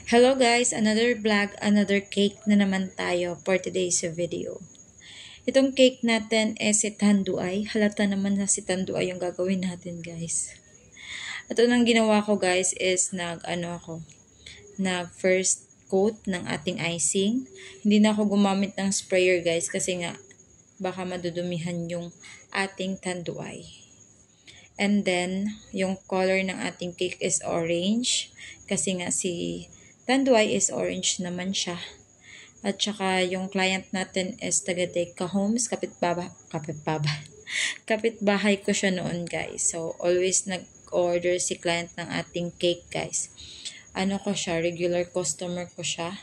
Hello guys, another vlog, another cake na naman tayo for today's video. Itong cake natin is si tanduay. Halata naman na si tanduay yung gagawin natin guys. Ito nang ginawa ko guys is nag first coat ng ating icing. Hindi na ako gumamit ng sprayer guys kasi nga baka madudumihan yung ating tanduay. And then, yung color ng ating cake is orange kasi nga si tanduay is orange naman siya. At saka yung client natin is taga-Deca Homes, kapitbahay ko siya noon guys. So always nag-order si client ng ating cake guys. Ko siya, regular customer ko siya.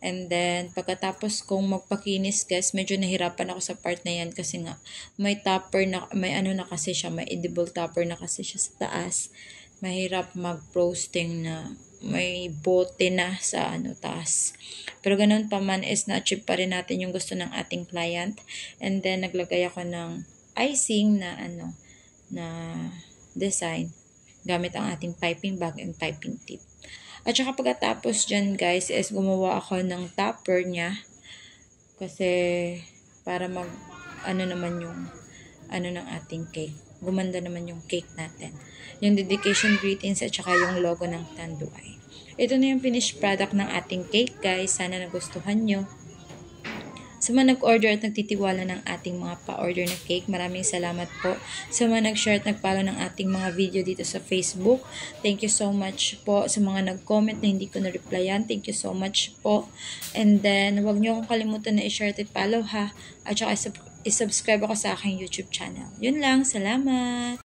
And then pagkatapos kong magpakinis guys, medyo nahirapan ako sa part na yan kasi nga may topper na, may kasi siya, may edible topper na kasi siya sa taas. Mahirap mag-frosting na may bote na sa taas. Pero ganun pa man is na-achieve pa rin natin yung gusto ng ating client. And then naglagay ako ng icing na na design gamit ang ating piping bag and piping tip. At saka pagkatapos dyan guys is gumawa ako ng topper niya kasi para mag naman yung ng ating cake. Gumanda naman yung cake natin. Yung dedication greetings at saka yung logo ng tanduay. Ito na yung finished product ng ating cake guys. Sana nagustuhan nyo. Sa mga nag-order at nagtitiwala ng ating mga pa-order na cake, maraming salamat po. Sa mga nag-share at nag-follow ng ating mga video dito sa Facebook, thank you so much po. Sa mga nag-comment na hindi ko na-replyan, thank you so much po. And then, huwag nyo akong kalimutan na i-share at i-follow ha. At saka i-subscribe ako sa aking YouTube channel. Yun lang, salamat!